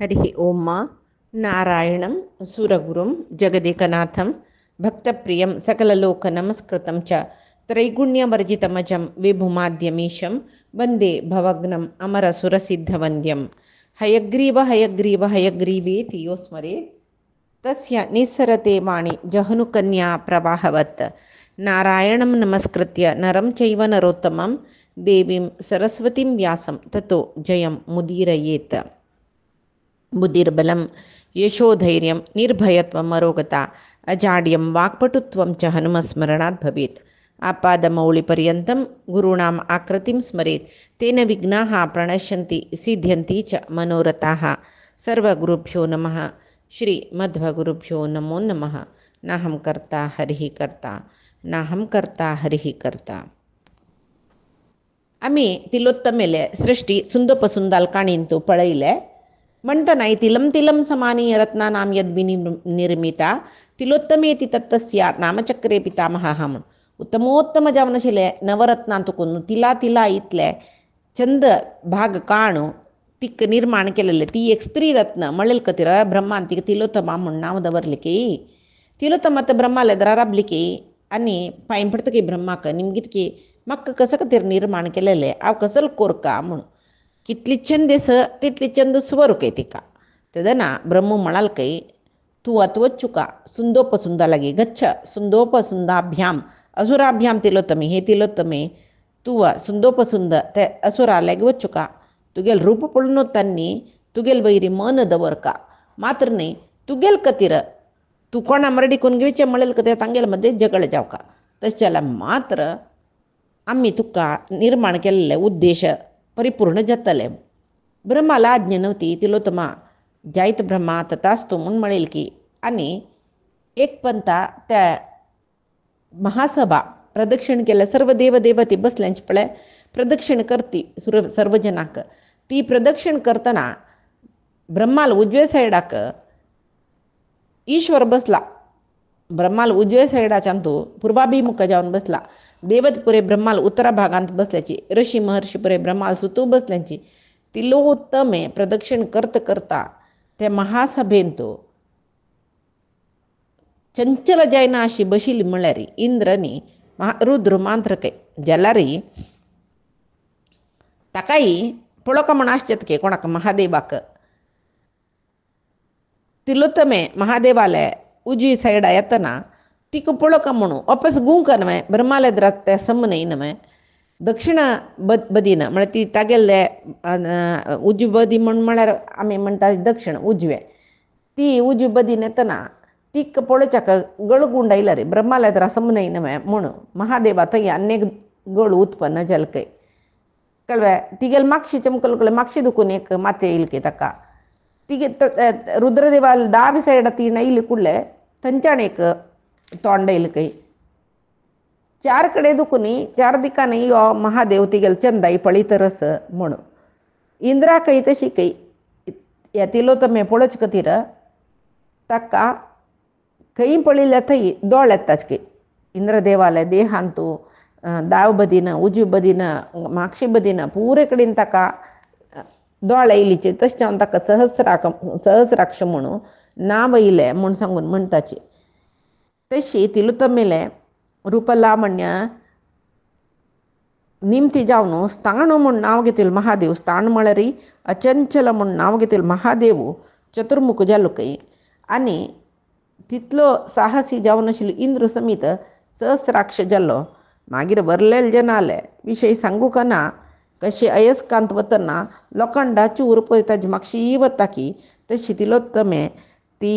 हरि ओम नारायणं सुरगुरुं जगदेकनाथं भक्तप्रियं सकललोकनमस्कृतं च त्रैगुण्यवर्जितमजं विभुमाद्यमीशं वन्दे भवग्नम् अमरसुरसिद्धवन्द्यं हयग्रीव हयग्रीव हयग्रीवेति यो स्मरेत् तस्य निस्सरते वाणि जहनुकन्या प्रवाहवत् नारायणं नमस्कृत्य नरं चैव नरोत्तमं देवीं सरस्वतीं व्यासं ततो जयं मुदीरयेत् बुद्धिर्बलं यशोधैर्यं निर्भयत्वम् अरोगता अजाड्यं वाक्पटुत्वं च हनुमस्मरणात् भवेत् आपादमौलिपर्यन्तं गुरूणाम् आकृतिं स्मरेत् तेन विघ्नाः प्रणश्यन्ति सिद्ध्यन्ति च मनोरथाः सर्वगुरुभ्यो नमः श्रीमध्वगुरुभ्यो नमो नमः नाहं कर्ता हरिः कर्ता नाहं कर्ता हरिः कर्ता. आम्ही तिलोत्तमेले सृष्टी सुंदोपसुंदाल काणींतू पळयले म्हणटा नाही तिलम तिलम समानी रत्नानां यद्विनी निर्मिता तिलोत्तमेति तत्तस्यात् नामचक्रे पितामहः म्हणून उत्तमोत्तम जावनशिले नवरत्नांतकून तिला तिला इतले चंद भाग काणू तिक निर्माण केलेले ती एक स्त्री रत्न मळेल कतिर ब्रह्मान तिक तिलोत्तमा म्हणून नाव दवरलिकी तिलोत्तमात ब्रह्माला दराबलिकी आणि पायन पडतकी ब्रह्माक निमगितकी मक्क कसं कतिर निर्माण केलेले अव कसल कोरका म्हणून कितली छंदेस तितली छंद स्वरूप तिका तेदना ब्रह्म म्हणाल काही तू अत्वच्चुका सुंदोपसुंदालागी गच्छ सुंदोपसुंदाभ्याम असुराभ्याम तिलोत्तमे हे तिलोत्तमे तू सुंदोपसुंद ते असुरालागी वच्चुका तुगेल रूप पळून त्यांनी तुगेल वैरी मन दवरका मात्र नाही तुगेल कतिर तू कोणा मरडी कोण घेवचे म्हणेल कते तांगेल मध्ये जगळ जावका तशाला मात्र आम्ही तुका निर्माण केलेले उद्देश परिपूर्ण जातले ब्रह्माला आज्ञा नव्हती तिलोत्तमा जायत ब्रह्मा तथास्तु म्हणून म्हणेल की आणि एक पंथा त्या महासभा प्रदक्षिण केल्या सर्व देवदेवती बसल्यांची पळे प्रदक्षिण करती सर्व जनाक ती प्रदक्षिण करताना ब्रह्माला उजव्या सायडाक ईश्वर बसला ब्रह्माला उजव्या सायडाच्यान तो पूर्वाभिमुख जाऊन बसला देवतपुरे ब्रह्माला उत्तरा भागांत बसल्याची ऋषी महर्षी पुरे ब्रह्माला सुतू बसल्याची तिलोत्तमे प्रदक्षिण करता त्या महासभेन तो चंचल जायना अशी बशिली म्हळ्यारी इंद्रनी रुद्र मांत्रके जलारी ताकाई पळोक म्हण आश्चतके कोणाक महादेवाक तिलोत्तमे महादेवाले उजवी सायडा येतना तिक पळोक म्हणू वापस गुंक नवे ब्रह्माले ते समने नवे दक्षिण बदीन म्हळ्यार ती तागेले उजवी बदी म्हळ्यार आमी म्हणटा दक्षिण उजवे ती उजवी बदीन येतना तीक पळोवच्याक गळगुंड आयला रे ब्रह्माले समने नवे म्हणून महादेवा थंय अनेक गळ उत्पन्न जलकय कळवे तिगेल मागशी चमकल मागशी दुखून एक माते येईल की ताका तिगे रुद्रदेवाला दावी सायडा ती नैली कुडले थंच्यान एक तोंड येईल काही चार कडे दुखुनी चार दिकांनी यो महादेव तिगेल चंदाई पळीत रस म्हणून इंद्रा काही तशी काही या तिलोत्तमे पळोवच कतीर ताका खंय पळयल्या थंय दोळ येताच की इंद्रदेवाले देहांतू दाव बदीन उजवी बदीन मागशी बदीन पुरे कडेन ताका दोळ येयलीचे तशें ताका सहस्राक्ष म्हणून नाव येयले म्हूण सांगून म्हणटाची तशी तिलोत्तमेले रूपलावण्य निमती जावन स्थाणू म्हूण नाव घेतील महादेव स्थाण म्हळ्यार अचंचल म्हूण नाव घेतील महादेव चतुर्मुख जालो खंय आनी तितलो साहसी जावन आशिल्लो इंद्र समीत सहस्राक्ष जाल्लो मागीर वरलेले जनाले विशय सांगूक ना कशें अयस्कांत वतना लोखंडाची उरपय ताजी मागशी वता की तशी तिलोत्तमे ती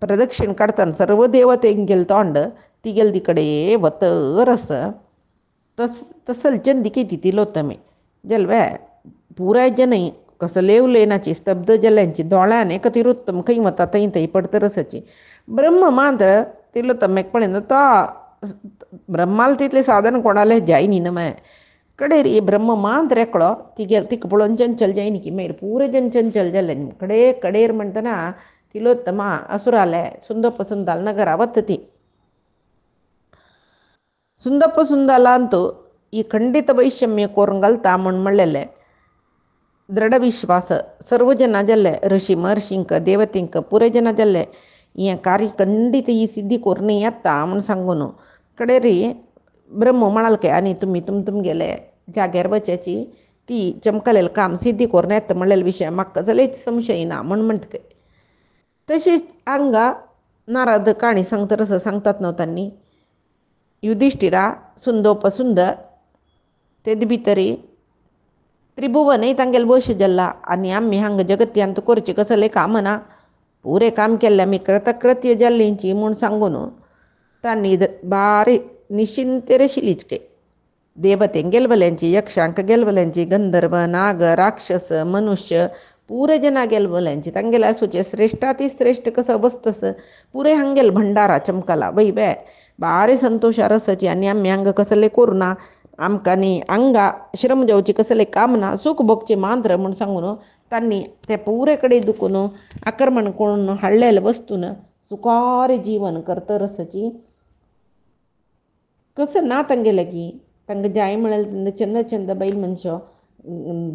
प्रदक्षिण काढताना सर्व देवतेक गेल तोंड ती गेल तिकडे वतरस तसल चंदिके ती तिलोत्तमे जलवे पुराय जनय कसले उलेनाची स्तब्ध जल्यांची दोळ्यान एक तिरोत्तम खंय वता थंय थंय पडतरसाची ब्रह्म मात्र तिलोत्तमेक पळयना तो ब्रह्माला तितले साधन कोणाले जायनी नमे कडेर ही ब्रह्म मात्र एकलो तिगे तिक पळोवन चंचल जायनी की मागीर पुरे जन चंचल जाले कडेर म्हणटना तिलोत्तमा असुराले सुंदोपसुंदाल नगरा वता ती सुंदोपसुंदालांतू ಈ ಖಂಡಿತ ವೈಷಮ್ಯ ಕೋರಂಗಲ್ತಾ म्हण म्हणलेले ದೃಢ ವಿಶ್ವಾಸ ಸರ್ವ ಜನ ಜಲ್ಲೆ ಋಷಿ महर्षींक देवतेंक पुरे जना जल्ले ये कार्य खंडित ही सिद्धी कोरणे येता म्हण सांगून कडे री ब्रह्म म्हणालके आणि तुम गेले जाग्यार बच्याची ती चमकलेलं काम सिद्धी कोरणे येता म्हणलेला विषय म्हाका कसलेच संशय ना म्हणटके तशीच हांगा नारद काणी सांगता असं सांगतात नव्हतांनी युधिष्ठिरा सुंदोपसुंदर तेद भितरी त्रिभुवनही तांगेल वश जल्ला आणि आम्ही हांग जगत्यांत करचे कसले काम ना पुरे काम केल्ले आमी कृतकृत्य जल्लींची म्हूण सांगून तांणी बारी निश्चिंतेर शिलीचके देवतेंक गेलवल्यांची यक्षांक गेलवल्यांची गंधर्व नाग राक्षस मनुष्य पुरे जना गेलवल्यांची तांगेला सुचे श्रेष्ठाती श्रेष्ठ कसं बसतस पुरे हांगेल भंडारा चमकला वै बे बारे संतोष रसाची आणि आम्ही हांग कसले कोरना आमकांनी हांगा श्रम जावची कसले काम ना सुख भोगचे मांद्र म्हूण सांगून तांणी ते पुरे कडेन दुखून आक्रमण करून हाडलेले वस्तून सुखार जीवन करता रसाची कसं ना तांगेले की तांकां जाय म्हळ्यार चंद चंद बैल मनशो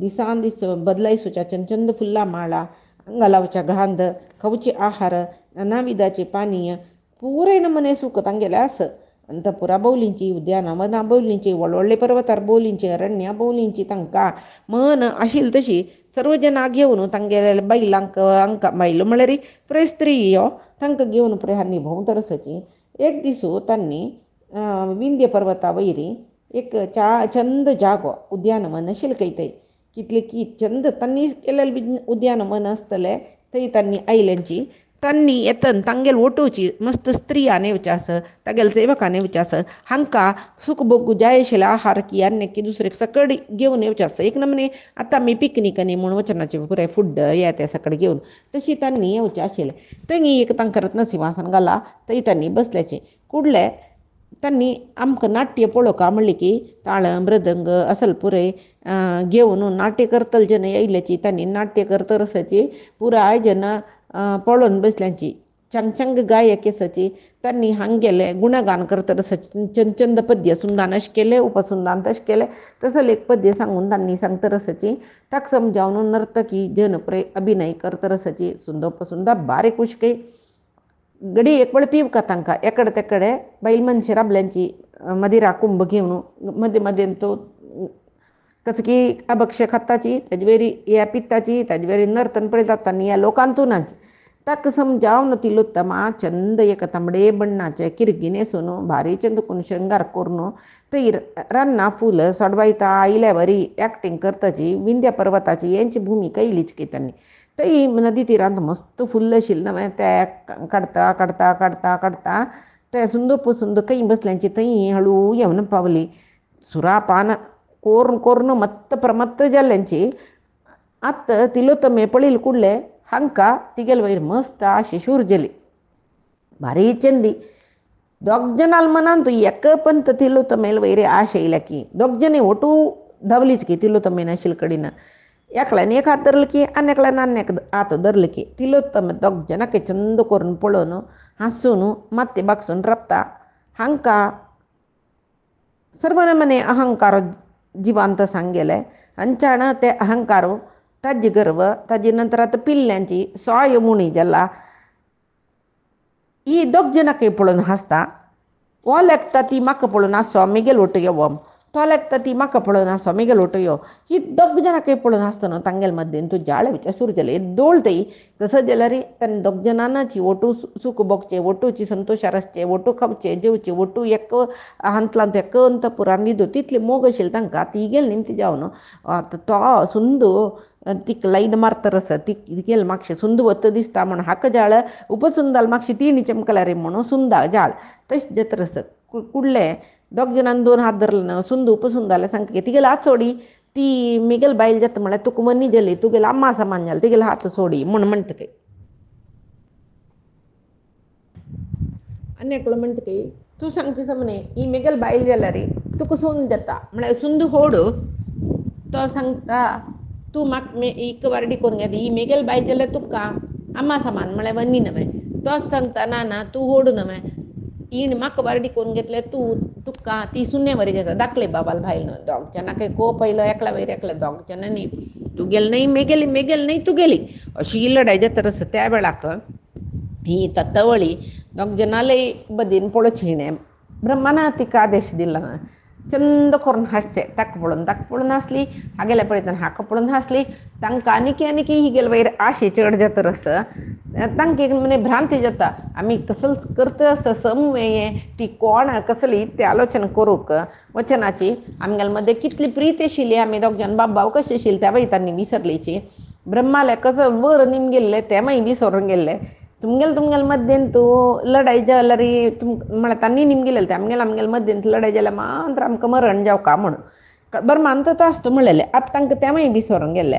दिसान दीस बदलाय सुच्या चंद फुल्ला माळा हांगा लावच्या घांद खावचे आहार नानाविधाचे पानीय पुरे नमने सुख तांगेले आस अंतपुरा भोवलींची उद्याना वना भोवलींची व्हडले पर्वतार भोवलींची अरण्या भोवलींची तांकां मन आशिल्ली तशी सर्व जना घेवन तांगेले बैलांक हांकां बायलो म्हळ्यार पुरे स्त्री यो तांकां घेवन पुरे हांनी भोंवता रसाची एक दिसू तांणी विंध्य पर्वता वयरी एक चंद जागो उद्यानवन आशिल्लें खंय थंय कितले की चंद तांणी केलेलें उद्यानवन आसतलें थंय तांणी आयल्यांची तांणी येतन तांगेल ओटोवची मस्त स्त्रियां येवच्यास तागेल सेवकांनी येवच्यास हांकां सुख भोगू जाय आशिल्ले आहार की अन्य की दुसरे सकड घेवन येवच्यास एक नमने आतां आमी पिकनीक न्ही म्हूण वचनाचे पुराय फूड हे ते सकड घेवन तशी तांणी येवचें आशिल्लें थंय एक तांकां रत्नसिंहासन घाला थंय तांणी बसल्याचें कुडले तांणी आमकां नाट्य पळोवका म्हणलें की ताळ मृदंग असल पुरे घेवन नाट्य करतले जन येयल्याची तांणी नाट्य करता रसाची पुराय जन पळोवन बसल्यांची चंग गायक आसाची तांणी हांगेले गुणगान करता रसाची चंद पद्य सुंदान अशें केले उपसुंदान तशें केले तसले एक पद्य सांगून तांणी सांगता रसाची ताका समजावन नर्तकी जन पुरे अभिनय करता रसाची सुंदोपसुंदा बारीक उशके गडी एक वेळ पिवका तांकां एकडे तेकडे बैल मनशां राबल्यांची मदिरा कुंभ घेवन मदें मदें तो कसकी अभक्ष खताची तेजे वेरी ह्या पित्ताची तेजे वेरी नर्तन पळयतात तांणी ह्या लोकांतूनच ताका समजावन तिलोत्तमा चंद एक तांबडे बण्णाचे किरगी न्हेसून भारी चंद करून शृंगार करून थंय रान्नां फूल सोडवायता आयल्या वरी एक्टींग करताची विंध्य पर्वताची यांची भुमिका इल्लीच की तांणी थंय नदी तीरांत मस्त फुल्ल आशिल्लें न्हय ते काडता काडता काडता काडता ते सुंदर खंय बसल्यांची थंय हळू येवन पावली सुरापान कोरून कोरून मत्त प्रमत्त जाल्ल्यांची आत्त तिलोत्तमे पळयले कुडले हांकां तिगेल वयर मस्त आशी शुर्जली भारी चंदी दोग जनाल मनान तू एक पंत तिलोत्तमेल वयरे आश येयल्या की दोग जणी ओटू धांवलीच की तिलोत्तमेन आशिल्ले कडेन एकल्यान एक हात धरलो की आनी एकल्यान आनी एक हात धरलो की तिलोत्तमे दोग जनाक चंद करून पळोवन हांसून माते बागसून रपता हांकां सर्वनमने अहंकार जिवांत सांगेले हांच्यान ते अहंकारू ताजे गर्व ताजे नंतर आतां पिल्ल्यांची सोय मुणी जाल्ला ही दोग जनाक पळोवन हांसता हो लेखता ती म्हाका पळोवन हांसो मेगेल ओटो यो तो लेखता ती म्हाका पळोवन हांसो मेगेल ओटो यो ही दोग जनाक पळोवन हांसतना तांगेल मदेन तूं जाळ विचार सुरू जाले दोळ थंय कसं जाल्यार तांणी दोग जनांची ओटू सूख भोगचे ओटूची संतोशार आसचे ओटू खावचे जेवचे ओटू एक हांतलांत एक अंतपुरान न्हिदो तितले मोग आशिल्ले तांकां ती गेल निमती जावन तो सुंदू ती लायन मारता रस ती गेल म्हाका सुंद वत दिसता म्हण हाका जाळ उपसुंदाल म्हाका तीन चमकला रे म्हणून सुंदा जाळ तशें जाता रस कुडले दोग जणांनी दोन हात धरले न्हय सुंद उपसुंदाले सांगता तिगेले हात सोडी ती मिगेल बायल जाता म्हळ्यार तुका मनी जाली तुगेले अम्मा समान जालें तिगेले हात सोडी म्हण म्हणटा आनी एकलो म्हणटा तूं सांगता समने ही मिगेल बायल जाल्यार तुका सुंद जाता म्हळ्यार सुंद होड तो सांगता तूं म्हाका एक वारडी करून घेता ही मेगेल बायल जाल्यार तुका अम्मा समान म्हळ्यार वन्नी न्हय तोच सांगता ना ना तूं होड न्हय हिण म्हाका वारडी करून घेतल्यार तुका ती सुन्ने वरी जाता दाखले बाबाल भायल न्हय दोग जनाक कोप आयलो एकल्या वयर एकल्या दोग जनांनी गेल नाही मे गेल नाही तू गेली अशी लढाई जातरस त्या वेळाक ही तत्तवळी दोग जनालय बदीन पळोवची हिणें ब्रह्माना तिका आदेश दिला ना चंद करून हासचे ताका पळोवन हासली हागेल्या पळयतना हाका पळोवन हासली तांकां आनीक आनीक ही गेल वयर आशे चड जातरस तांकां एक म्हणे भ्रांती जाता आमी कसलच करता समवें ती कोण कसली इत्ते आलोचना करूंक वचनाची आमगेल मध्ये कितली प्रीती आशिल्ली आमी दोग जाण बाब कशें आशिल्ले त्या तांणी विसरलीची ब्रह्माले कसं वर निम गेल्ले ते मागीर विसरून गेल्ले तुमगेल मध्येन तूं लढाई जाल्यार म्हळ्यार तांणी निमगेलें ते आमगेल मध्येन लढाई जाल्यार मात्र आमकां मरण जावका म्हणून बरें मानता आसता म्हणलेलें आतां तांकां ते मागीर विसरून गेल्ले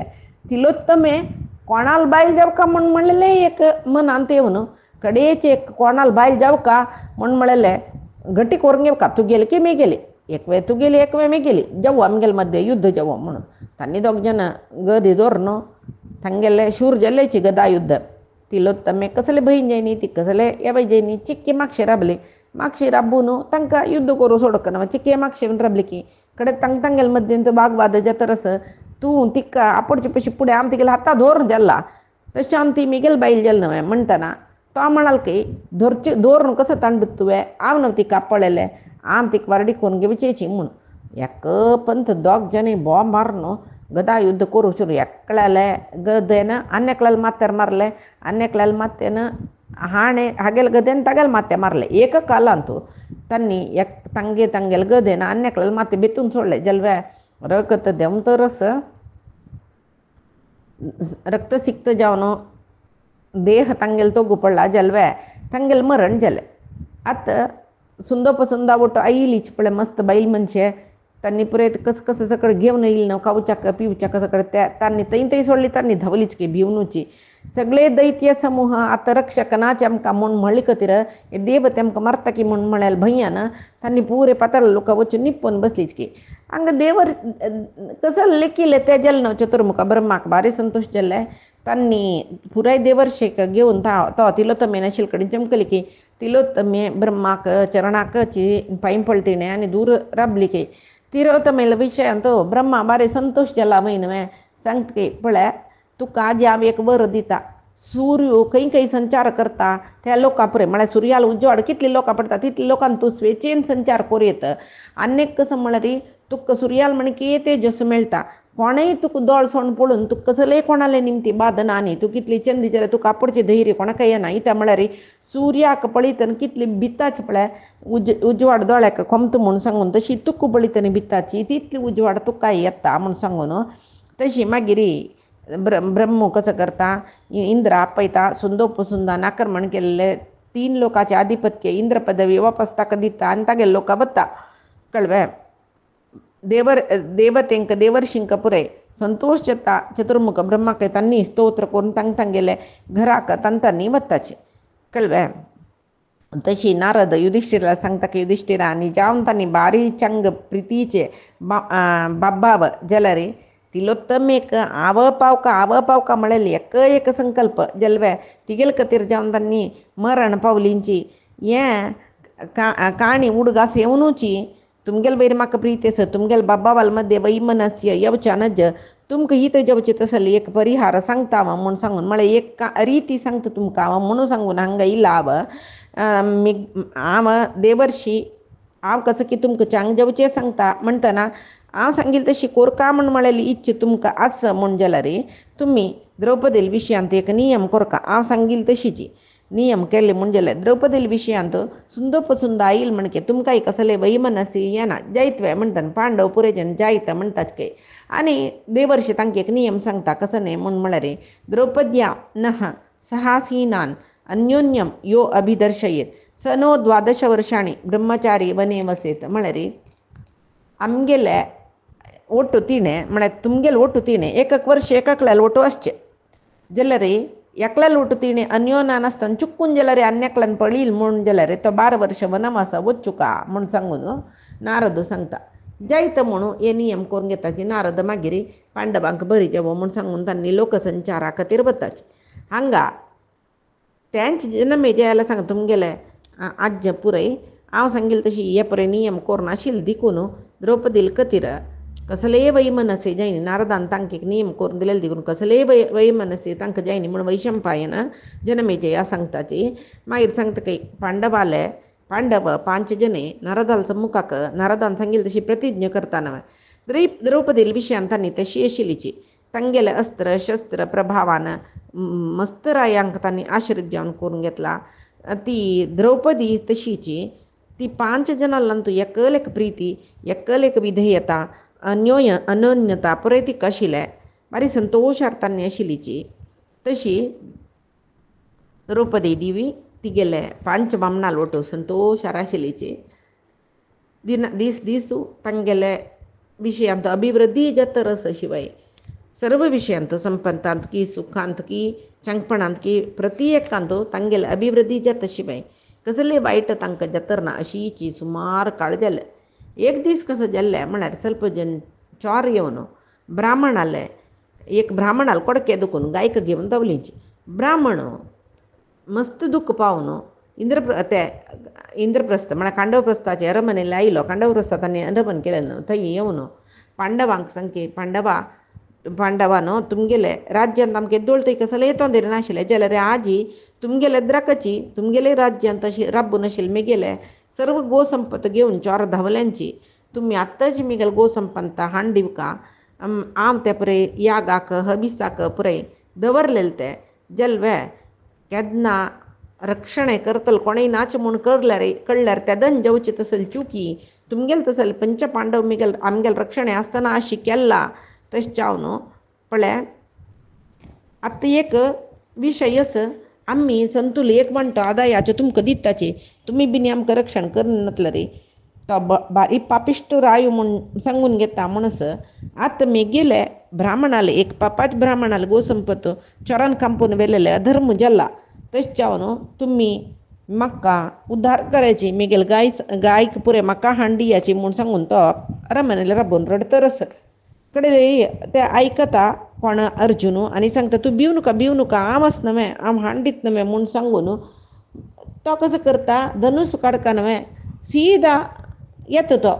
तिलोत्तमे कोणाल बायल जावका म्हण म्हणलेलें एक मनांत येवन कडेचे एक कोणाल बायल जावका म्हण म्हणलेलें गट्टी करून घेवका तूं गेले की मे गेली एक वेळ तू गेली एक वेळ मी गेली जाऊ आमगेल मध्ये युद्ध जावं म्हणून तांणी दोग जाण गदी धरून तांगेले शूर जाल्लेची गदा युद्ध तिलोत्तमे कसले बहीण जायनी ती कसले येबाय जायनी चिक्की मागशी राबून तांकां युद्ध करूं सोडक ना चिक्के मागशे राबली की कडे तांगेल मध्येन तो वाद जातरस तूं तिका आपडचे पयशे फुडें आम तिगेले हाता धरून जाल्ला तशें आम ती मिगेल बायल जाल न्हय म्हणटना तो म्हणाल की धरून कसं तांडूत तुवें हांव न्हय तिका पळयलें आम तिका वारडी करून घेवचेची म्हूण एक पंत दोग जाणी बॉम्ब मारून गदा युद्ध करूं शुरू एकल्याले गदेन अन्यकल्याल मात्यार मारले अन्यकल्याल मात्येन हागेल गदेन तागेल मात्या मारले एक कालांतू तांणी एक तांगेल गदेन अन्यकल्याल मात्ये बेतून सोडले जलवे रगत देंवन तरस रक्त सिक्त जावन देह तांगेल तोगू पडला जलवे तांगेल मरण जालें आतां सुंदोपसुंदा वोटो आयलीच पळय मस्त बायल मनशे तांणी पुरे कसं सकळ घेवन येयली न्हू खावच्याक पिवच्याक सकळ तांणी थंय सोडली तांणी धांवलीच की भिवनूची सगळे दैत्य समूह आतां रक्षक नाचे आमकां म्हूण म्हणले खातीर हे देव तेमकां मारता की म्हूण म्हळ्यार भंयान तांणी पुरे पाताळ लोकां वचून निप्पून बसलीच की हांगा देवर कसं लेखिल्लें तें जालें न्हू चतुर्मुखा ब्रह्माक भारी संतोश जाल्ले तांणी पुराय देवर्शेक घेवन तो तिलोत्तमेन आशिल्ले कडेन चमकली की तिलोत्तमे ब्रह्माक चरणाकची पांय पळतिणें आनी दूर राबली की तिलोत्तमेला विशयान तो ब्रह्मा बारे संतोष जाला वय न्हय सांगता की पळय तुका आज हांव एक वर दिता सूर्य खंय संचार करता त्या लोकां पुरे म्हळ्यार सुर्याल उजवाड कितले लोकां पडटा तितले लोकांक तूं स्वेच्छेन संचार करूं येता आनीक कसं म्हळ्यार तुका सुर्याल म्हण की तेजस मेळटा कोणय तुका दोळ सोण पळोवन तुका कसलेय कोणाले निमती बादना न्ही तूं कितली चंदी जाल्यार तुका आपडचें धैर्य कोणाकय येना इता म्हळ्यार सुर्याक पळयतना कितली भिताची पळय उजवाड दोळ्याक खोमता म्हूण सांगून तशी तुका पळयतना भिताची तितली उजवाड तुका येता म्हूण सांगून तशी मागीर ब्रह्म कसं करता इंद्र आपयता सुंदोपसुंदान आक्रमण केल्ले 3 लोकांचे आधिपत्य इंद्र पदवी वापस ताका दिता आनी तागेले लोकां बता कळ्ळें देवतेंक देवर्षिंक पुरे संतोष जाता चतुर्मुख ब्रह्माक तांणी स्तोत्र करून तांगेले घराक तांणी वताचे कळ्ळें तशी नारद युधिष्ठिराला सांगता की युधिष्ठिरा आनी जावन तांणी बारी चंग प्रितीचे बाबाव जाल्यार तिलोत्तमेक आव पावका म्हळेली एक संकल्प जलवे तिगेल खातीर जावन तांणी मरण पावलींची हें काणी उडगास येवनूची तुमगेल बैर म्हाका प्रीती आसा तुमगेल बाबावाल मध्ये वैमनस्य येवच्यानच तुमकां हित जेवचें तसली एक परिहार सांगता हांव म्हूण सांगून म्हळ्यार एक रिती सांगता तुमकां हांव म्हणून सांगून हांगा इला हांव देवर्षी हांव कसं की तुमकां चांग जेवचें सांगता म्हणटना हांव सांगिल्लें तशी कोरका म्हूण म्हळेली इच्छा तुमकां आसा म्हूण जाल्यार तुमी द्रौपदी विशयांत एक नियम कोरका हांव सांगिल्लें तशीची नियम केले म्हूण जाल्यार द्रौपदी विशयांत सुंदोपसुंदा आयल म्हणके तुमकांय कसले वैमनसी येना जायतवे म्हणटात पांडव पुरे जन जायता म्हणटात के आनी देवर्षी तांकां एक नियम सांगता कसं न्ही म्हूण म्हळ्यार द्रौपद्या नः सहासीनान अन्योन्यम यो अभिदर्शयेत स नो 12 वर्षांनी ब्रह्मचारी वने वसेत म्हळ्यार आमगेले ओटू तिणें म्हळ्यार तुमगेले ओटू तिणें एक वर्ष एकल्याल ओटू आसचें जाल्यार एकल्याल ओटू तिणें अन्योन्यान आसतना चुकून जाल्यार अन्यकल्यान पळील म्हूण जाल्यार तो 12 वर्ष वनवासा वचुका म्हूण सांगून नारद सांगता जायत म्हणून हे नियम करून घेताची नारद मागीर पांडवांक बरी जेवो म्हूण सांगून तांणी लोकसंचारा खातीर वताचे हांगा तेंच जन्मे जायला सांग तुमगेले आज पुरय हांव सांगिल्लें तशी हे पळय नियम करून आशिल्ले देखून द्रौपदी खातीर कसले वै मनसे जायनी नारदान तांक एक नियम करून दिलेले देखून कसले वै मनसे तांकां जायनी म्हण वैशंपायन जनमेजया सांगताची मागीर सांगता काही पांडवाले पांडव 5 जणे नारदाल मुखाक नारदान सांगिल्ली तशी प्रतिज्ञा करताना द्रौपदी विशयान तांणी तशी आशिल्लीची तांगेले अस्त्र शस्त्र प्रभावान मस्तरायांक तांणी आश्रित जावन करून घेतला ती द्रौपदी तशीची ती 5 जनांतू एकलेक प्रीती एकलेक विधेयता अनन्यता पुरैतीक आशिल्ले बारी संतोशार तांणी आशिल्लीची तशी द्रौपदी देवी तिगेले 5 बामणाल वटू संतोशार आशिल्लीची दीस तांगेले विशयांत अभिवृद्धी जातरस शिवाय सर्व विशयांत संपत्तांत की सुखांत की चांगपणांत की प्रत्येकांत तांगेले अभिवृद्धी जाता शिवाय कसले वायट तांकां जातर ना अशीची सुमार काळ जाले एक दीस कसो जाल्ले म्हळ्यार ಸ್ವಲ್ಪ जन चोर येवन ब्राह्मण आले एक ब्राह्मण आले कोडके दुखून गायक घेवन दवलींची ब्राह्मण मस्त दुःख पावन इंद्रप्रस्थ म्हळ्यार कांडवप्रस्थाचे अरमनेला आयलो कांडवप्रस्था तांणी अरमन केलें थंय येवन पांडवांक सांगचे पांडवानो तुमगेले राज्यांत आमगे येद्दोळ कसले तोंदर नाशिल्ले जाल्यार आजी तुमगेले द्राकची तुमगेले राज्यांत अशी राबून आशिल्ले मेगेले सर्व गोसंपत घेवन चोर धांवल्यांची तुम्ही आत्ताच मिगेल गोसंपत हाण दिवका हांव ते पुरे यागाक हबिसाक पुरे दवरलेले ते जल्वे केन्ना रक्षणे करतल कोणेय नाच म्हूण कळल्यार तेदन जेवची तसल चुकी तुमगेल तसल 5 पांडव मिगेल आमगेल रक्षणे आसतना अशी केला तशें जावन न्हू पळय आतां एक विशय आमी संतूल एक म्हणटा आदायाचे तुमकां दिताचे तुमी बीन आमकां रक्षण करनातले रे तो बारी पापिश्ट रायो म्हूण सांगून घेता म्हणस आतां मेगेले ब्राह्मणाले एक 5 ब्राह्मणाले गोसंपत चोरान कांपून व्हेलेले अधर्म जाला तशें जावन तुमी म्हाका उद्धार करायची मेगेल गायक पुरे म्हाका हाण दियाची म्हूण सांगून तो अरमनेला राबून रडतरस कडे ते आयकता कोण अर्जुन आनी सांगता तूं भिवू नका हांव आसना न्हय हांव हाण दितना न्हय म्हूण सांगून तो कसो करता धनुस काडका न्हय सीदा येता तो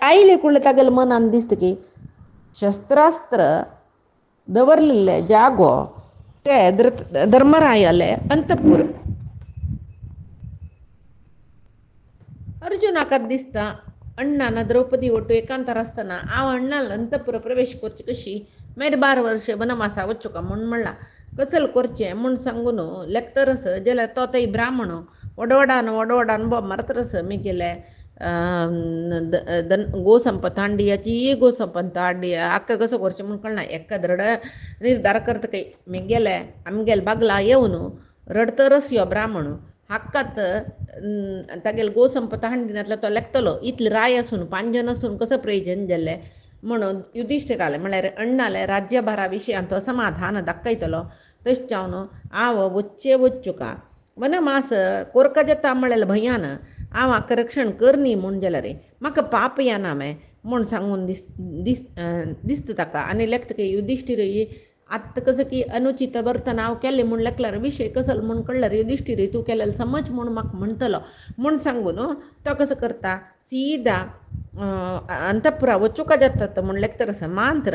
आयले कुळ्ळे तागेले मनान दिसता की शस्त्रास्त्र दवरलेले जागो ते धर्मरायाले अंतपूर अर्जुनाकाच दिसता अण्णान द्रौपदी वटू एकांतार आसतना हांव अण्णाल अंतपुर प्रवेश करची कशी मागीर 12 वर्ष वनवासा वचूं का म्हूण म्हणला कसल करचें म्हूण सांगून लेखतरस जाल्यार तो थंय ब्राह्मण वडवडान बोब मारतरस मिगेले गोसंपत हांडियाची गोसंपत हांडिया आक्का कसो करचें म्हूण कळना एका दरड निर्धार करता काही मेगेले आमगेले बागला येवन रडतरस यो ब्राह्मण हाक्कात तागेले गोसंपत हांडिनातलो तो लेखतलो इतले राय आसून 5 जन आसून कसो प्रयोजन जाल्लें म्हणून युधिष्ठिराले म्हळ्यार अण्णाले राज्यभारा विशयांत असमाधान दाखयतलो तशें जावन हांव वच्चूं का वनमास कोरका जाता म्हळ्यार भयान हांव हाका रक्षण करनी म्हूण जाल्यार म्हाका पाप येना म्हूण सांगून दिसता ताका आनी लेखता की युधिष्ठिर आत्तां कसं की अनुचित वर्तन हांव केलें म्हूण लेखल्यार विशय कसलो म्हूण कळल्यार युधिष्ठिर तूं केलें समज म्हूण म्हाका म्हणटलो म्हूण सांगून तो कसो करता सीदा अंतपुरा वचूंका जाता म्हूण लेखतर मात्र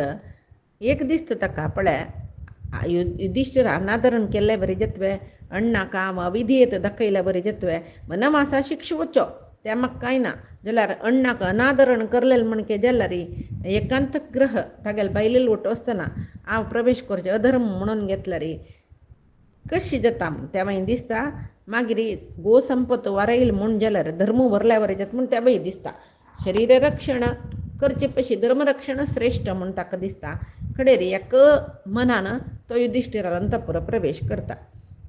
एक दिसता ताका पळय युधिष्ठिर अनादरण केल्लें बरें जातवें अण्णाक हांव अविधेयत दाखयलें बरें जातवें वनवासा शिक्षा वचो तें म्हाका कांय ना जाल्यार अण्णाक अनादरण करलेलें म्हण के जाल्यार एकांत ग्रह तागेले बायलेल वटू आसतना हांव प्रवेश करचें अधर्म म्हणून घेतल्यार कशी जाता त्या मागीर दिसता मागीर गोसंपत वारयल म्हूण जाल्यार धर्म वरल्या बरें जाता म्हूण त्या बाई दिसता शरीर रक्षण करचे पयशी धर्मरक्षण श्रेश्ठ म्हूण ताका दिसता कडेर एक मनान तो युधिष्ठिरान अंतपुर प्रवेश करता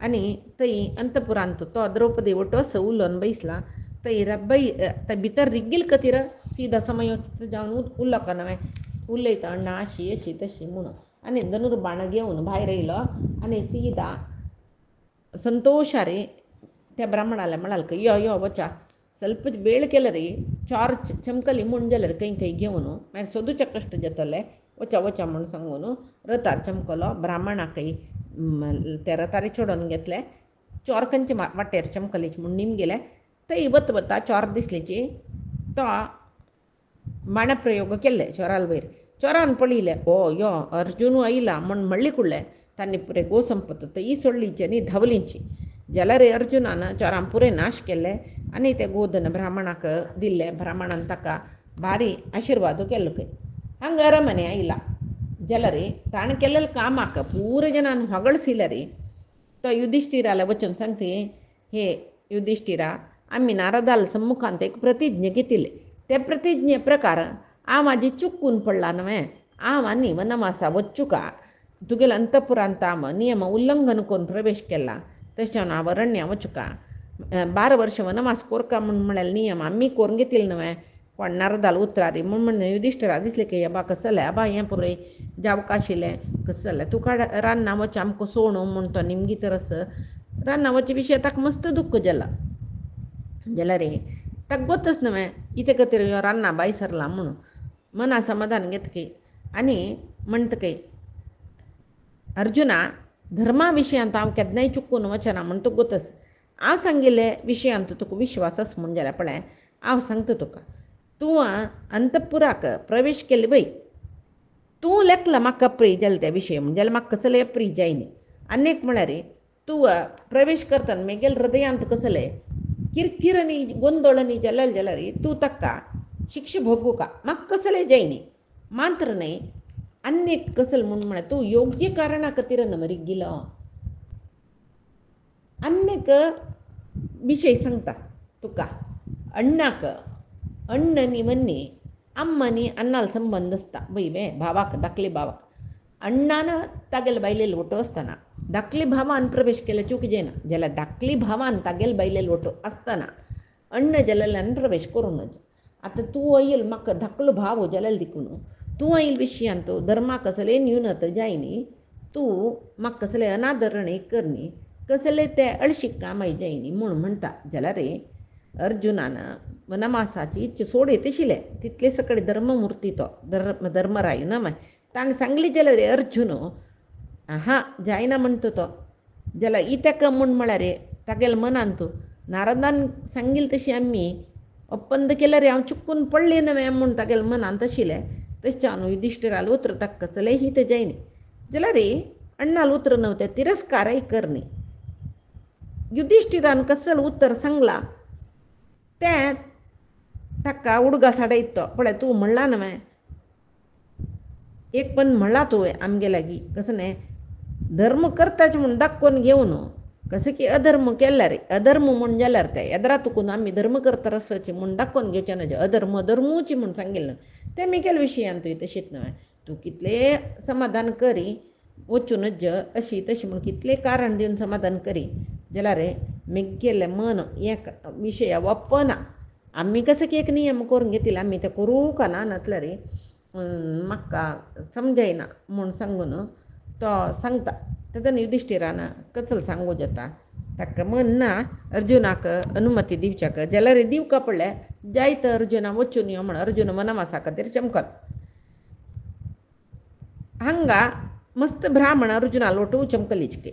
आनी थंय अंतपुरांत तो द्रौपदी वटू असो उलोवन बसला थंय थंय भितर रिग्गील खातीर सीदा समयोचित जावन उरलो का न्हय उलयता अण्णा अशी तशी म्हणून आनी धनुर्बाण घेवन भायर येयलो आनी सीदा संतोशारे त्या ब्राह्मणाला म्हणाल यो वचा ಸ್ವಲ್ಪ वेळ केला रे चार चमकली म्हूण जाल्यार खंय घेवन मागीर सोदूचें कश्ट जातलें वचा म्हूण सांगून रथार चमकलो ब्राह्मणाकय त्या रथार चडोवन घेतले चोर खंयचे वाटेर चमकलेची म्हूण निम गेले थंय वता चोर दिसलेची तो बाणप्रयोग केले चोराल वयर चोरान पळयले ओ यो अर्जुनू आयला म्हण म्हणली कुडले तांणी पुरे गोसंपत ही सोडलीची आनी धांवलींची जाल्यार अर्जुनान चोरान पुरे नाश केले आनी ते गोदन ब्राह्मणाक दिल्ले ब्राह्मणान ताका भारी आशिर्वाद केलो खंय हांगा अरमने आयला जाल्यार ताणें केलेल्या कामाक पुरे जनान ಹೊಗಳಿಸಿಲ್ಲ तो युधिष्ठिराला वचून सांगते हे युधिष्ठिरा आम्ही नारदाला सम्मुखांत एक प्रतिज्ञा घेतिल्ले त्या प्रतिज्ञे प्रकार हांव म्हाजी चुकून पडला न्हय हांव आनी वनवासा वच्चू का तुगेले अंतपुरांत हांव नियम उल्लंघन करून प्रवेश केला तशें हांव अरण्या वचूं का 12 वर्ष वनवास कोरका म्हळ्यार नियम आमी करून घेतिल्ले न्हय पण नारदाला उतरारी म्हण युधिष्ठिरा दिसले की अबा कसं जालें अबा हें पुरे जावक आशिल्लें कसं जालें तुका रान्ना वच आमकां सोडूं म्हूण तो निमगी तरस रान्ना वचे विशय ताका मस्त दुख्ख जाला जाल्यार ताका गोतच न्हय इते खातीर रान्ना बाय सरला म्हणून मना समाधान घेतकी आनी म्हणटकी अर्जुना धर्मा विशयांत हांव केन्नाय चुकून वचना म्हण तुका गोतस हांव सांगिल्ले विशयांत तुका विश्वास आसा म्हूण जाल्यार पळय हांव सांगता तुका तूं अंतपुराक प्रवेश केले पळय तूं लेखला म्हाका प्रिय जालें त्या विशय म्हणजे जाल्यार म्हाका कसलें प्रिय जायनी आनीक म्हळ्यार तूं प्रवेश करतना म्हगेल्या हृदयांत कसलें किरकिर आनी गोंदळ आनी जाल्यार तूं ताका शिक्षा भोगूका म्हाका कसलें जायनी मात्र न्हय आनीक कसलें म्हूण म्हळ्यार तूं योग्य कारणा खातीर नमरीक गेलो आनीक विशय सांगता तुका अण्णाक अण्ण नी मन्नी अम्म नी अन्नाल संबंध आसता वय भावाक धाकले भावाक अण्णान तागेले बायलेलो वटो आसतना धाकले भावान प्रवेश केले चूक जायना जाल्यार धाकली भावान तागेले बायलेलो वटो आसतना अण्ण जाल्यार प्रवेश करूं नज आतां तूं येयल म्हाका धाकलो भाव जाल्यार देखून तूं येयल विशयांत धर्माक कसलें न्यूनत जायनी तूं म्हाका कसलें अनादरणय करनी कसलें ते अळशीक कामाय जायनी म्हूण म्हणटा जाल्यार अर्जुनान वनवासाची इच्छा सोडीत आशिल्ले तितले सकळे धर्ममुर्ती तो धर्मराय न्हय माय ताणें सांगली जाल्यार अर्जुन हा जायना म्हणटा तो जाल्यार इतेक म्हूण म्हळ्यार तागेल्या मनांत नारदान सांगिल्लें तशी आमी ಒಪ್ಪಂದ केल्यार हांव चुकून पडलें न्हय म्हूण तागेल्या मनांत आशिल्लें तशें हांव युधिष्ठिराल उतर ताका कसलें हित जायनी जाल्यार अण्णाल उतर नव्हतें तिरस्कारय करनी युधिष्ठिरान कसलें उतर सांगलां तें ताका उडगा साडयत तो पळय तूं म्हणला न्हय एक पण म्हणला तुवें आमगे लागीं कसं न्हय धर्म करताच म्हूण दाखोवन घेवन कसं की अधर्म केल्यार अधर्म म्हूण जाल्यार तें येद्रा तुकून आमी धर्म करता रसाचे म्हूण दाखोवन घेवचें न्हय अधर्म धर्मूची म्हूण सांगिल्लें तें म्हगेल्या विशयांत तुवें तशींच न्हय तूं कितलें समाधान करी वचूनच अशी तशी म्हूण कितलें कारण दिवन समाधान करी जाल्यार म्हगेलें मन एक विशया वपना आमी कसं की एक नियम करून घेतिल्ले आमी तें करूं का ना नातल्यार म्हाका समजायना म्हूण सांगून तो सांगता तेदन युधिष्ठिरान कसलें सांगूं जाता ताका मन ना अर्जुनाक अनुमती दिवच्याक जाल्यार दिवका पडलें जायत अर्जुना वचून यो म्हण अर्जुन वनवासा खातीर चमकल हांगा मस्त ब्राह्मण अर्जुना लोटू चमकलीचके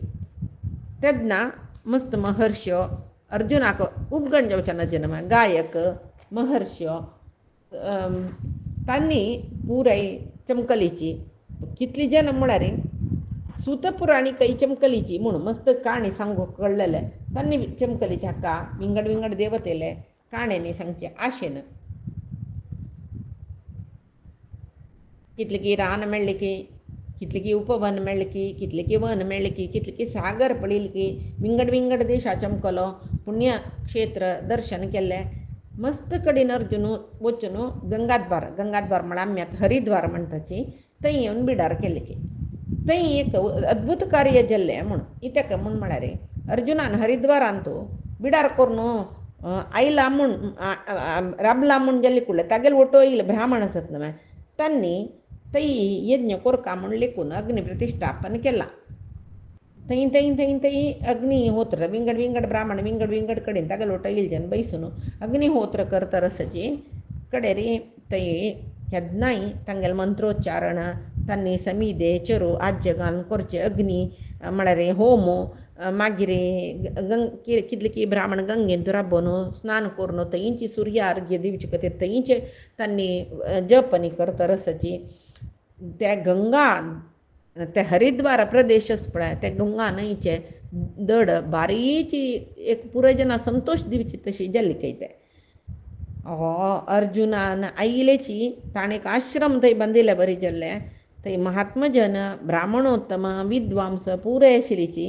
तेदना मस्त महर्ष्य अर्जुनाक उपगण जावच्या नजन गायक महर्ष्य तांणी पुराय चमकलीची कितली जन म्हळ्यार सुतपुराणी काही चमकलीची म्हणून मस्त काणी सांगू कळलेले तांणी चमकलीची हाका विंगड विंगड देवतेले काणयांनी सांगचे आशेन कितले की रान मेळ्ळें की कितले की उपवन मेळ्ळें की कितले की वन मेळ्ळें की कितले की सागर पडिल्ले की विंगड विंगड देशा चमकलो पुण्य क्षेत्र दर्शन केलें मस्त कडेन अर्जुन वचून गंगाद्वार म्हळ्यार आमी आतां हरिद्वार म्हणटाची थंय येवन बिडार केले की थंय एक अद्भुत कार्य जाल्लें म्हूण इतेक म्हूण म्हळ्यार अर्जुनान हरिद्वारांत बिडार करून आयला म्हूण राबला म्हूण जाल्ले कुडले तागेले वटो येयले ब्राह्मण आसत न्हय तांणी थंय यज्ञ कोरका म्हूण लेखून अग्नी प्रतिश्ठापन केलां थंय थंय थंय थंय अग्निहोत्र विंगड विंगड ब्राह्मण विंगड विंगड कडेन तागेले वटो येयले बसून अग्निहोत्र करता रसाची कडेर थंय केन्नाय तांगेले मंत्रोच्चारण तांणी समिदे चेरू आज्य घालून करचे अग्नी म्हळ्यार होम मागीर कितले की ब्राह्मण गंगेन राबोन स्नान करून थंयची सुर्य अर्घ्य दिवचे खातीर थंयचे तांणी जप आनी करता रसाची त्या गंगा ते हरिद्वार प्रदेश आसा पळय त्या गंगा न्हंयचे दड बारीची एक पुराय संतोष दिवची तशी जाल्ली काय ते अर्जुनान आयिल्लेची ताणें एक आश्रम थंय बांदिल्ले बरें जाल्ले थंय महात्मजन ब्राह्मणोत्तम विद्वांस पुराय आशिल्लीची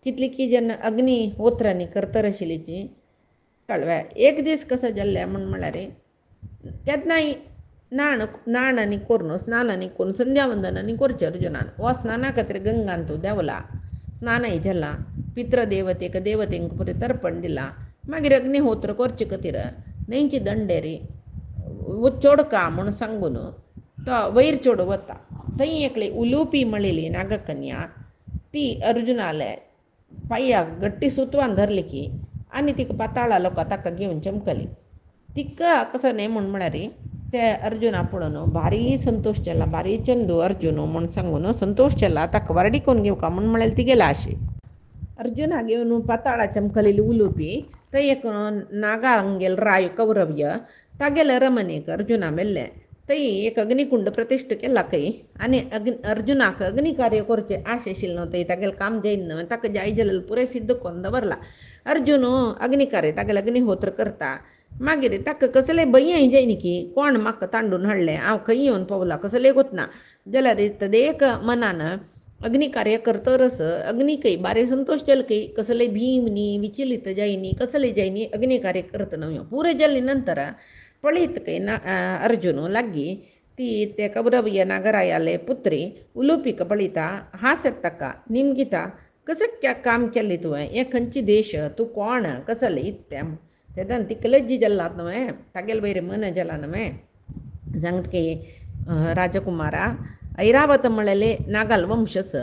कितली की जेन्ना अग्नी होत्रांनी करतर आशिल्लीची कळ्ळें एक दीस कसो जाल्ले म्हळ्यार केन्नाय नाण करून स्नानांनी करून संध्यावंदनांनी करचें अर्जुनान हो स्नाना खातीर गंगान तूं देवला स्नानय जाला पितृदेवतेक देवतेंक पुरी तर्पण दिलां मागीर अग्निहोत्र करचे खातीर न्हंयची दंडेरी चोडका म्हूण सांगून तो वयर चोड वता थंय एकली उलोवपी म्हणलेली नागकन्या ती अर्जुनाले पांयाक गट्टी सुतवान धरली की आनी तिका पाताळा लोकां ताका घेवन चमकली तिका कसो न्ही म्हळ्यार ते अर्जुना पळोवन भारी संतोश जाला भारी चंदू अर्जुन म्हूण सांगून संतोश जाला ताका वारडिकोन घेवका म्हूण म्हळ्यार ती गेला अशी अर्जुना घेवन पाताळा चमकलेली उलोवपी थंय एक नागांगेल राय कौरव्य तागेले रमणीक अर्जुना मेल्ले थंय एक अग्निकुंड प्रतिश्ठ केला खंय आनी अर्जुनाक अग्निकार्य करचें आश आशिल्लें न्हू थंय तागेलें काम जायना न्हू ताका जाय जाल्यार पुराय सिद्ध करून दवरला अर्जुन अग्निकार्य तागेलें अग्निहोत्र करता मागीर ताका कसलेय भंयय जायना की कोण म्हाका तांडून हाडलें हांव खंय येवन पावलां कसलेय गोतना जाल्यार तदेक मनान अग्निकार्य करतरच अग्निकय बारे संतोष जाल की कसलेय भीम न्ही विचलित जायनी कसलेय जायनी अग्निकार्य करता न्हू पुरे जाल्ले नंतर पळयत खंय अर्जुन लागीं ती ते कौरव्य नागरायाले पुत्री उलोवपीक पळयता हांसत ताका निमगिता कसं क्या काम केलें तुवें हे खंयची देश तूं कोण कसले इत्तें तेदान ती कलज्जी जाल्ला न्हय तागेले वयर मन जाला न्हय सांगता की राजकुमारा ऐरावत म्हणलेले नागाल वंशस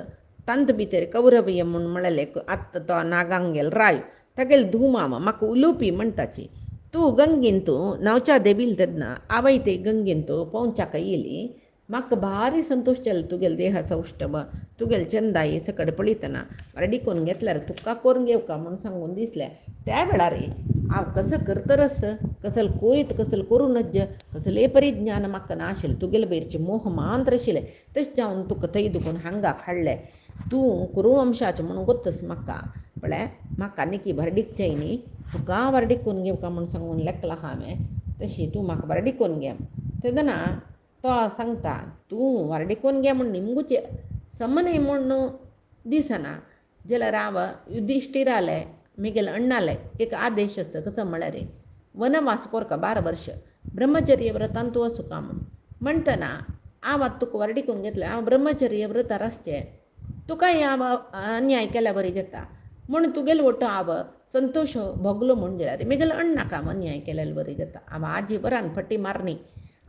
तांत भितर कौरव्य म्हूण म्हणलेले आत्ता तो नागांगेल राय तागेले धुमाम म्हाका उलोवपी म्हणटाची तूं गंगेन तूं न्हांवच्या देवील तेन्ना आवय ते गंगेन तूं पोंवच्याक येयली म्हाका भारी संतोश जालो तुगेले देहा सौश्ठव तुगेले चंदाई सकड पळयतना वारडिकोन घेतल्यार तुका करून घेवका म्हूण सांगून दिसलें त्या वेळार हांव कसं करतरस कसले करीत कसले करूनच कसले परिज्ञान म्हाका नाशिल्लें तुगेले वयरचे मोह मांत्र आशिल्ले तशें जावन तुका थंय दुखून हांगा हाडलें तूं कुरुवंशाचें म्हणून गोत्तस म्हाका पळय म्हाका आनीक वारडीक जायनी तुका वारडिकोन घेवका म्हूण सांगून लेकलां हांवें तशी तूं म्हाका वारडिकोन घे तेदना तो सांगता तूं वारडिकोन घे म्हूण निमगुचे समन्हय म्हूण दिसना जाल्यार हांव युधिश्टिराले म्हगेले अण्णाले एक आदेश आसता कसो म्हळ्यार वनवास करता 12 वर्ष ब्रह्मचर्य व्रतान तूं वचूका म्हूण म्हणटना हांव आतां तुका वारडिकोन घेतलें हांव ब्रह्मचर्य व्रतार आसचें तुकाय हांव अन्याय केल्या बरी जाता म्हूण तुगेले वटो हांव संतोश भोगलो म्हूण जाल्यार म्हगेले अण्णाक हांव अन्याय केल्यार बरी जाता हांव आजीवरान फटी मारनी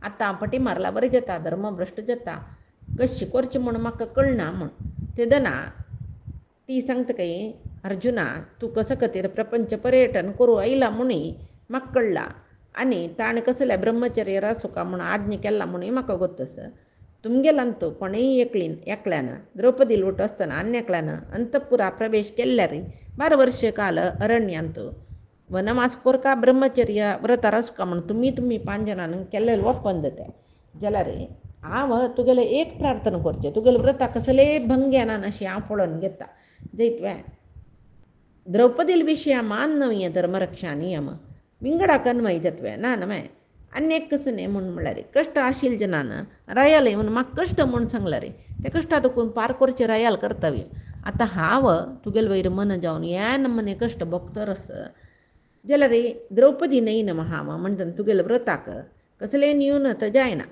आतां हांव फटी मारल्यार बरी जाता धर्मभ्रश्ट जाता कशें करचें म्हूण म्हाका कळना म्हूण तेदना ती सांगता काय अर्जुना तूं कशे खातीर प्रपंच पर्यटन करूं आयला म्हणून म्हाका कळला आनी ताणें कसलें ब्रह्मचर्य रासूका म्हूण आज्ञा केला म्हणून म्हाका गोत्तस तुमगेल्यान तूं कोणेय एकल्यान द्रौपदी लोट आसतना अन्यकल्यान अंतपुरा प्रवेश केल्यार 12 वर्ष काल अरण्यांत वनवास करका ब्रह्मचर्य व्रतार आसूका म्हूण तुमी 5 जाणांनी केल्लें ओपन जाता जाल्यार हांव तुगेलें एक प्रार्थना करचें तुगेलें व्रता कसलेय भंग येना अशें हांव पळोवन घेता जैतवें द्रौपदी विशय मान नवी धर्मरक्षा नियम विंगडाक अन्वय जातवें ना नवें अन्यक कसं न्ही म्हूण म्हळ्यार कश्ट आशिल्ले जनान रायाल येवन म्हाका कश्ट म्हूण सांगल्यार ते कश्टा दुखून पार करचें रायाल कर्तव्य आतां हांव तुगेले वयर मन जावन ह्या नमने कश्ट भोगतरस जाल्यार द्रौपदी न्हय न्हय हांव म्हणटा तुगेले व्रताक कसलेय न्यूनता जायना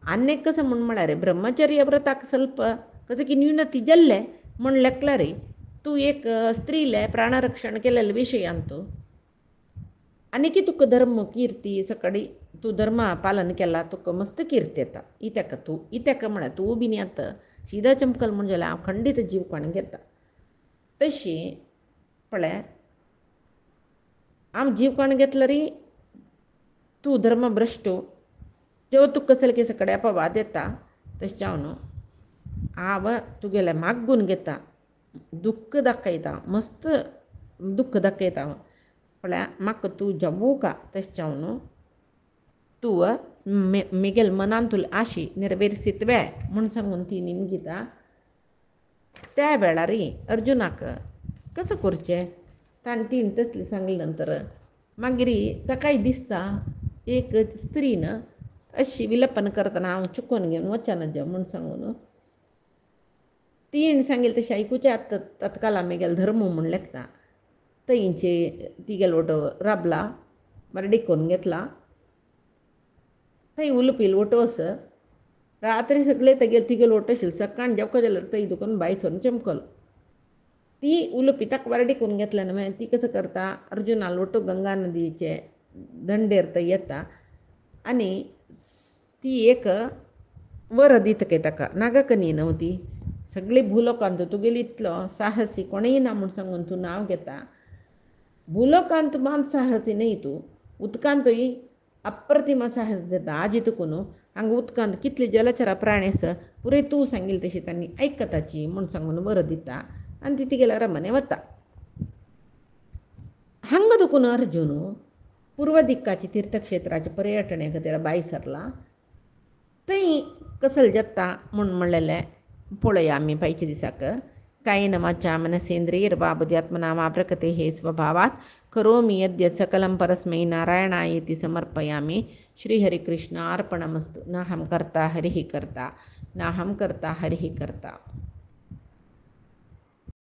अन्यक कसं म्हूण म्हळ्यार ब्रह्मचर्य व्रताक ಸ್ವಲ್ಪ कसं की न्यूनती जाल्ले म्हूण लेखल्यार तूं एक स्त्रीले प्राणरक्षण केलेले विशयान तूं आनीक तुका धर्म किर्ती सकडी तूं धर्म पालन केला तुका मस्त किर्ती येता इत्याका म्हळ्यार तूं बीन आतां सीधा चमकल म्हूण जाल्यार हांव खंडीत जीव कोण घेता तशी पळय हांव जीव कोण घेतल्यार तूं धर्मभ्रश्ट जेव्हा तुका कसले की सकडे अपवाद येता तशें जावन हांव तुगेलें मागून घेता दुःख दाखयता मस्त दुःख दाखयता म्हळ्यार म्हाका तूं जवू का तेशें तूं मिगेल मनान तुला आशी नेरवेरसितवे म्हूण सांगून ती निमगिता त्या वेळार अर्जुनाक कसं करचें ताणें तीन तसलें सांगले नंतर मागीर ताकाय दिसता एक स्त्रीन अशी विलपन करतना हांव चुकोवन घेवन वचना म्हूण सांगून तीन सांगेल तशें आयकुचें आतां तत्काल आमगेल धर्म म्हूण लेखता थंयचे तिगेलो वटो राबला बरें करून घेतला थंय उलपी लोटोस रात्री सगळे तिगेलो लोटो आशिल्लो सकाळ जेवको जाल्यार थंय दुखून बायसोन चमकलो ती उलपी ताका बरें करून घेतलें न्हय ती कसं करता अर्जुना लोटो गंगा नदीचे दंडेर थंय येता आनी ती एक वर दिता ताका नागाक न्ही न्हू ती सगळी भूलोकांत तुगेली इतलो साहसी कोणूय ना म्हूण सांगून तूं नांव घेता भूलोकांत मात साहसी न्हय तूं उदकांतूय अप्रतिम साहस जाता आजी तुकून हांगा उदकांत कितले जलचर प्राणी आसा पुरे तूं सांगिल्लें तशी तांणी आयकताची म्हूण सांगून वर दिता आनी ती तिगेल्या रमणे वता हांगा दुखून अर्जून पूर्व दिक्काची तीर्थक्षेत्राचे पर्यटने खातीर भायर सरला थंय कसल जाता म्हूण म्हणलेलें पळोवया आमी पायच्या दिसाक कायेन वाचा मनसेंद्रियैर्वा बुद्ध्यात्मना वा प्रकृतेः स्वभावात् करोमि यद्यत् सकलं परस्मै नारायणायेति समर्पयामि श्रीहरिकृष्णार्पणमस्तु नाहं कर्ता हरिः कर्ता नाहं कर्ता हरिः कर्ता।